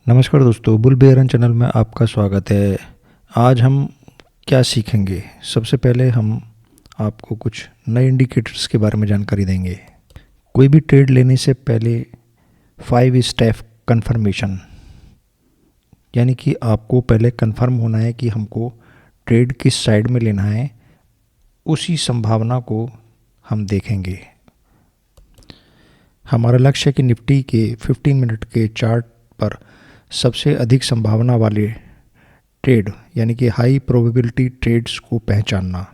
नमस्कार दोस्तों, bull बेयरन channel में आपका स्वागत है। आज हम क्या सीखेंगे? सबसे पहले हम आपको कुछ नए इंडिकेटर्स के बारे में जानकारी देंगे। कोई भी ट्रेड लेने से पहले 5 स्टेप कंफर्मेशन, यानी कि आपको पहले कंफर्म होना है कि हमको ट्रेड किस साइड में लेना है। उसी संभावना को हम देखेंगे। हमारा लक्ष्य है कि निफ्टी के 15 मिनट के चार्ट पर सबसे अधिक संभावना वाले ट्रेड यानी कि हाई प्रोबेबिलिटी ट्रेड्स को पहचानना।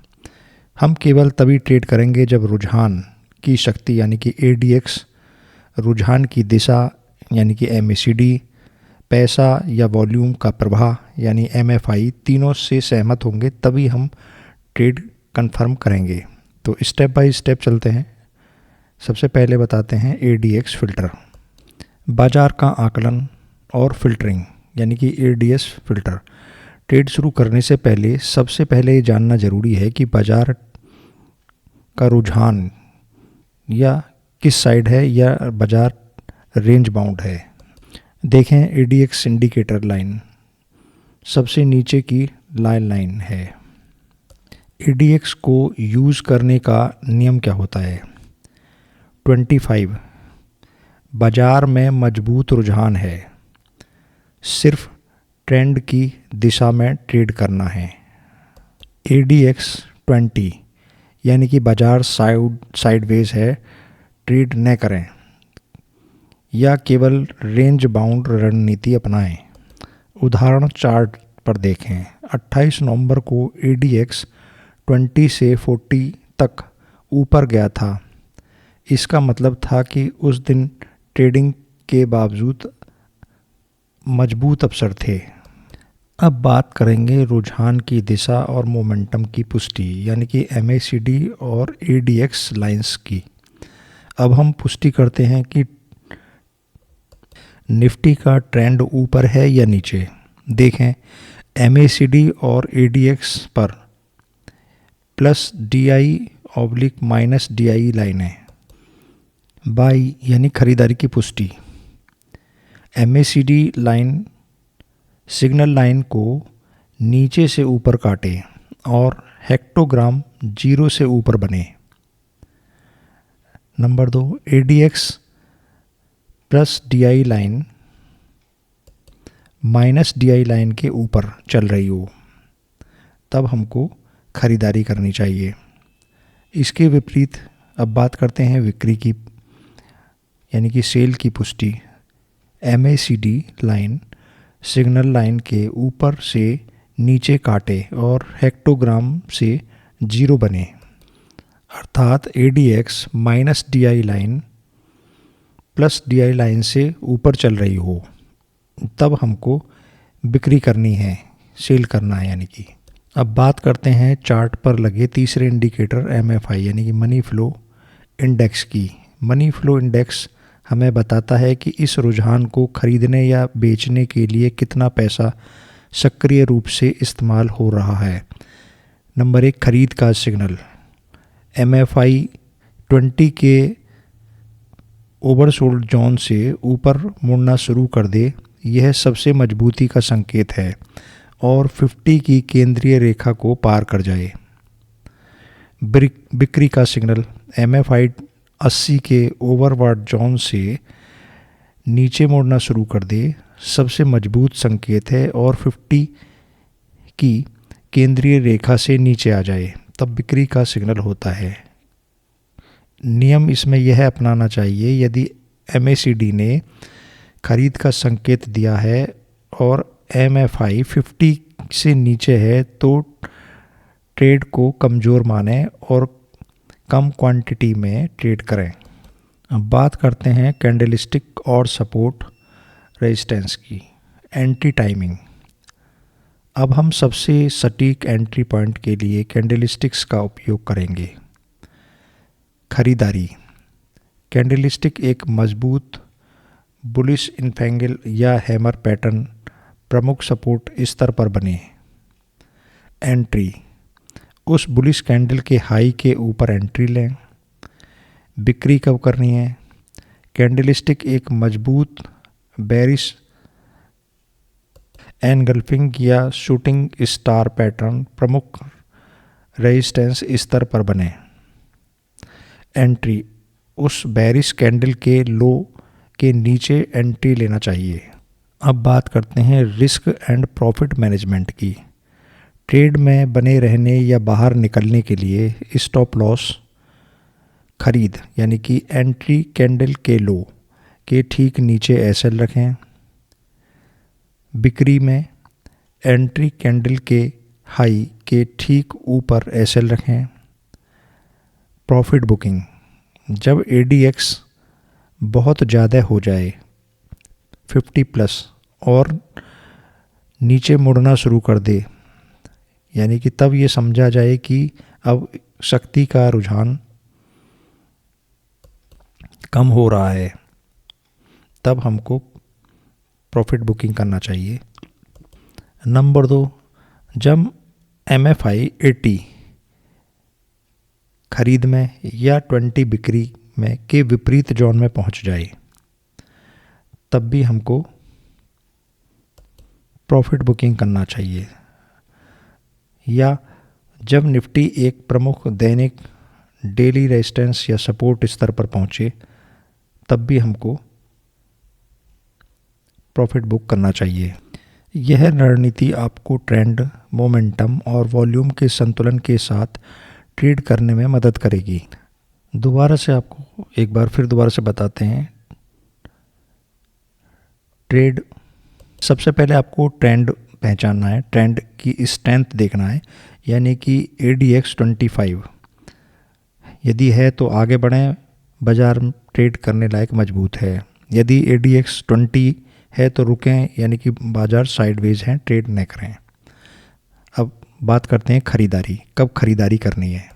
हम केवल तभी ट्रेड करेंगे जब रुझान की शक्ति यानी कि ADX, रुझान की दिशा यानी कि MACD, पैसा या वॉल्यूम का प्रवाह यानी MFI तीनों से सहमत होंगे, तभी हम ट्रेड कंफर्म करेंगे। तो स्टेप बाय स्टेप चलते हैं। सबसे पहले बताते हैं ADX फिल्टर, बाजार का आकलन और फिल्टरिंग यानी कि ADS फिल्टर। ट्रेड शुरू करने से पहले सबसे पहले ये जानना ज़रूरी है कि बाजार का रुझान या किस साइड है या बाजार रेंज बाउंड है। देखें ADX इंडिकेटर लाइन सबसे नीचे की लाइन है। ADX को यूज़ करने का नियम क्या होता है? 25, बाजार में मजबूत रुझान है, सिर्फ ट्रेंड की दिशा में ट्रेड करना है। ADX 20 यानी कि बाजार साइडवेज है, ट्रेड न करें या केवल रेंज बाउंड रणनीति अपनाएं। उदाहरण चार्ट पर देखें। 28 नवंबर को ADX 20 से 40 तक ऊपर गया था। इसका मतलब था कि उस दिन ट्रेडिंग के बावजूद मजबूत अवसर थे। अब बात करेंगे रुझान की दिशा और मोमेंटम की पुष्टि यानी कि MACD और ADX लाइंस की। अब हम पुष्टि करते हैं कि निफ्टी का ट्रेंड ऊपर है या नीचे। देखें MACD और ADX पर +DI/-DI लाइन है, बाई यानी खरीदारी की पुष्टि। MACD लाइन सिग्नल लाइन को नीचे से ऊपर काटे और हेक्टोग्राम 0 से ऊपर बने। Number 2, ADX +DI line -DI line के ऊपर चल रही हो, तब हमको खरीदारी करनी चाहिए। इसके विपरीत अब बात करते हैं बिक्री की यानी कि सेल की पुष्टि। MACD लाइन सिग्नल लाइन के ऊपर से नीचे काटे और हेक्टोग्राम से 0 बने, अर्थात ADX -DI line +DI line से ऊपर चल रही हो, तब हमको बिक्री करनी है, सेल करना है यानी कि। अब बात करते हैं चार्ट पर लगे तीसरे इंडिकेटर MFI यानी कि मनी फ्लो इंडेक्स की। मनी फ्लो इंडेक्स हमें बताता है कि इस रुझान को खरीदने या बेचने के लिए कितना पैसा सक्रिय रूप से इस्तेमाल हो रहा है। नंबर 1, खरीद का सिग्नल। MFI 20 के ओवरसोल्ड जोन से ऊपर मुड़ना शुरू कर दे, यह सबसे मजबूती का संकेत है, और 50 की केंद्रीय रेखा को पार कर जाए। बिक्री का सिग्नल। MFI 80 के ओवरबॉट जोन से नीचे मुड़ना शुरू कर दे, सबसे मजबूत संकेत है, और 50 की केंद्रीय रेखा से नीचे आ जाए, तब बिक्री का सिग्नल होता है। नियम इसमें यह अपनाना चाहिए, यदि MACD ने खरीद का संकेत दिया है और MFI 50 से नीचे है तो ट्रेड को कमज़ोर माने और कम क्वांटिटी में ट्रेड करें। अब बात करते हैं कैंडलस्टिक और सपोर्ट रेजिस्टेंस की। Entry timing. अब हम सबसे सटीक एंट्री पॉइंट के लिए कैंडलस्टिक्स का उपयोग करेंगे। खरीदारी। कैंडलस्टिक एक मजबूत बुलिश इन्फेंगल या हैमर पैटर्न प्रमुख सपोर्ट स्तर पर बने। एंट्री। उस बुलिश कैंडल के हाई के ऊपर एंट्री लें। बिक्री कब करनी है? कैंडलस्टिक एक मजबूत बेरिश एनगल्फिंग या शूटिंग स्टार पैटर्न प्रमुख रेजिस्टेंस स्तर पर बने। एंट्री, उस बेरिश कैंडल के लो के नीचे एंट्री लेना चाहिए। अब बात करते हैं रिस्क एंड प्रॉफिट मैनेजमेंट की। ट्रेड में बने रहने या बाहर निकलने के लिए स्टॉप लॉस खरीद यानी कि एंट्री कैंडल के लो के ठीक नीचे एसएल रखें। बिक्री में एंट्री कैंडल के हाई के ठीक ऊपर एसएल रखें। प्रॉफिट बुकिंग, जब एडीएक्स बहुत ज़्यादा हो जाए 50 प्लस और नीचे मुड़ना शुरू कर दे, यानी कि तब ये समझा जाए कि अब शक्ति का रुझान कम हो रहा है, तब हमको प्रॉफिट बुकिंग करना चाहिए। नंबर 2, जब MFI 80 खरीद में या 20 बिक्री में के विपरीत जोन में पहुंच जाए, तब भी हमको प्रॉफिट बुकिंग करना चाहिए। या जब निफ्टी एक प्रमुख दैनिक डेली रेजिस्टेंस या सपोर्ट स्तर पर पहुंचे, तब भी हमको प्रॉफिट बुक करना चाहिए। यह रणनीति आपको ट्रेंड, मोमेंटम और वॉल्यूम के संतुलन के साथ ट्रेड करने में मदद करेगी। दोबारा से बताते हैं। ट्रेड, सबसे पहले आपको ट्रेंड पहचानना है, ट्रेंड की स्ट्रेंथ देखना है, यानी कि ADX 25 यदि है तो आगे बढ़ें, बाजार ट्रेड करने लायक मजबूत है। यदि ADX 20 है तो रुकें, यानी कि बाजार साइडवेज है, ट्रेड न करें। अब बात करते हैं खरीदारी, कब खरीदारी करनी है।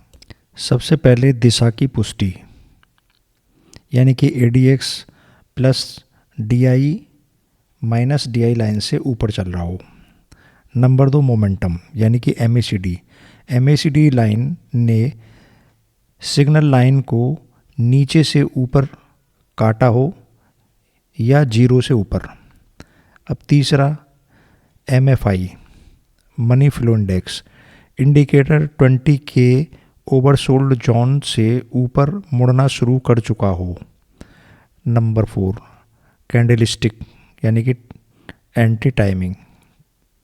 सबसे पहले दिशा की पुष्टि, यानी कि ADX plus DI minus DI line से ऊपर चल रहा हो। नंबर 2, मोमेंटम, यानी कि MACD लाइन ने सिग्नल लाइन को नीचे से ऊपर काटा हो या जीरो से ऊपर। अब तीसरा, MFI money flow index, indicator 20 के ओवरसोल्ड जोन से ऊपर मुड़ना शुरू कर चुका हो। नंबर 4, कैंडलस्टिक, यानी कि एंटी टाइमिंग,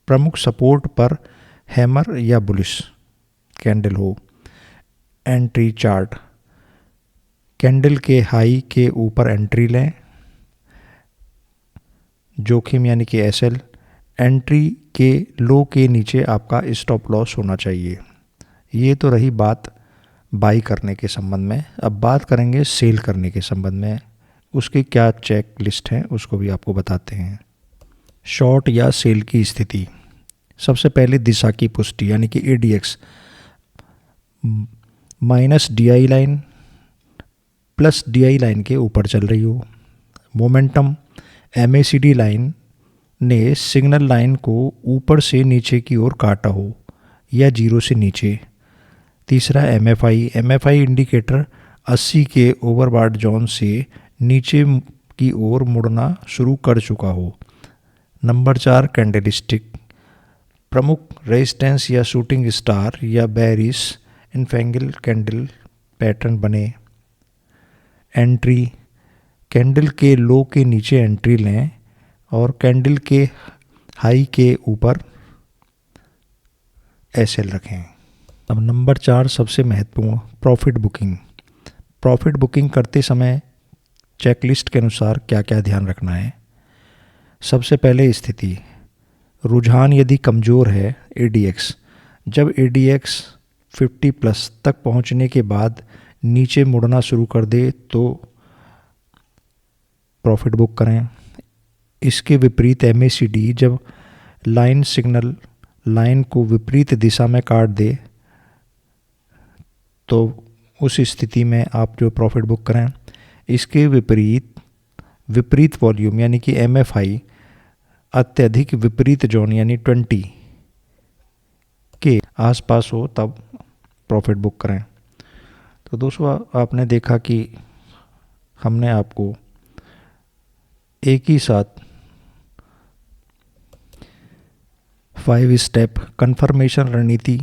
प्रमुख सपोर्ट पर हैमर या बुलिश कैंडल हो। एंट्री चार्ट, कैंडल के हाई के ऊपर एंट्री लें। जोखिम यानी कि SL, एंट्री के लो के नीचे आपका स्टॉप लॉस होना चाहिए। ये तो रही बात बाई करने के संबंध में। अब बात करेंगे सेल करने के संबंध में। उसकी क्या चेक लिस्ट है उसको भी आपको बताते हैं। शॉर्ट या सेल की स्थिति, सबसे पहले दिशा की पुष्टि, यानी कि ADX minus DI line plus DI line के ऊपर चल रही हो। मोमेंटम, MACD लाइन ने सिग्नल लाइन को ऊपर से नीचे की ओर काटा हो या जीरो से नीचे। तीसरा, MFI इंडिकेटर 80 के ओवरबॉट जोन से नीचे की ओर मुड़ना शुरू कर चुका हो। नंबर 4, कैंडलस्टिक, प्रमुख रेजिस्टेंस या शूटिंग स्टार या बेरिश इनफेंगल कैंडल पैटर्न बने। एंट्री, कैंडल के लो के नीचे एंट्री लें और कैंडल के हाई के ऊपर SL रखें। अब नंबर 4 सबसे महत्वपूर्ण, प्रॉफिट बुकिंग। प्रॉफिट बुकिंग करते समय चेकलिस्ट के अनुसार क्या क्या ध्यान रखना है। सबसे पहले स्थिति, रुझान यदि कमज़ोर है ADX, जब ADX 50 प्लस तक पहुंचने के बाद नीचे मुड़ना शुरू कर दे तो प्रॉफिट बुक करें। इसके विपरीत MACD जब लाइन सिग्नल लाइन को विपरीत दिशा में काट दे तो उस स्थिति में आप जो प्रॉफिट बुक करें। इसके विपरीत वॉल्यूम यानी कि MFI अत्यधिक विपरीत जोन यानी 20 के आसपास हो तब प्रॉफिट बुक करें। तो दोस्तों, आपने देखा कि हमने आपको एक ही साथ 5 स्टेप कन्फर्मेशन रणनीति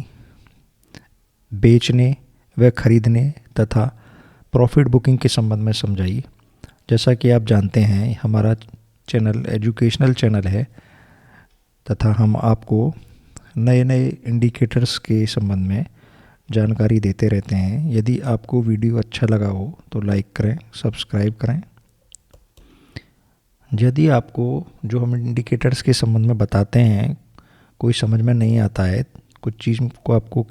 बेचने व खरीदने तथा प्रॉफिट बुकिंग के संबंध में समझाई। जैसा कि आप जानते हैं हमारा चैनल एजुकेशनल चैनल है तथा हम आपको नए नए इंडिकेटर्स के संबंध में जानकारी देते रहते हैं। यदि आपको वीडियो अच्छा लगा हो तो लाइक करें, सब्सक्राइब करें। यदि आपको जो हम इंडिकेटर्स के संबंध में बताते हैं कोई समझ में नहीं आता है, कुछ चीज़ को आपको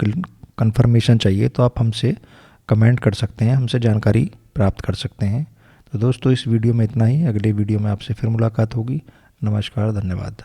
कंफर्मेशन चाहिए, तो आप हमसे कमेंट कर सकते हैं, हमसे जानकारी प्राप्त कर सकते हैं। तो दोस्तों इस वीडियो में इतना ही। अगले वीडियो में आपसे फिर मुलाकात होगी। नमस्कार, धन्यवाद।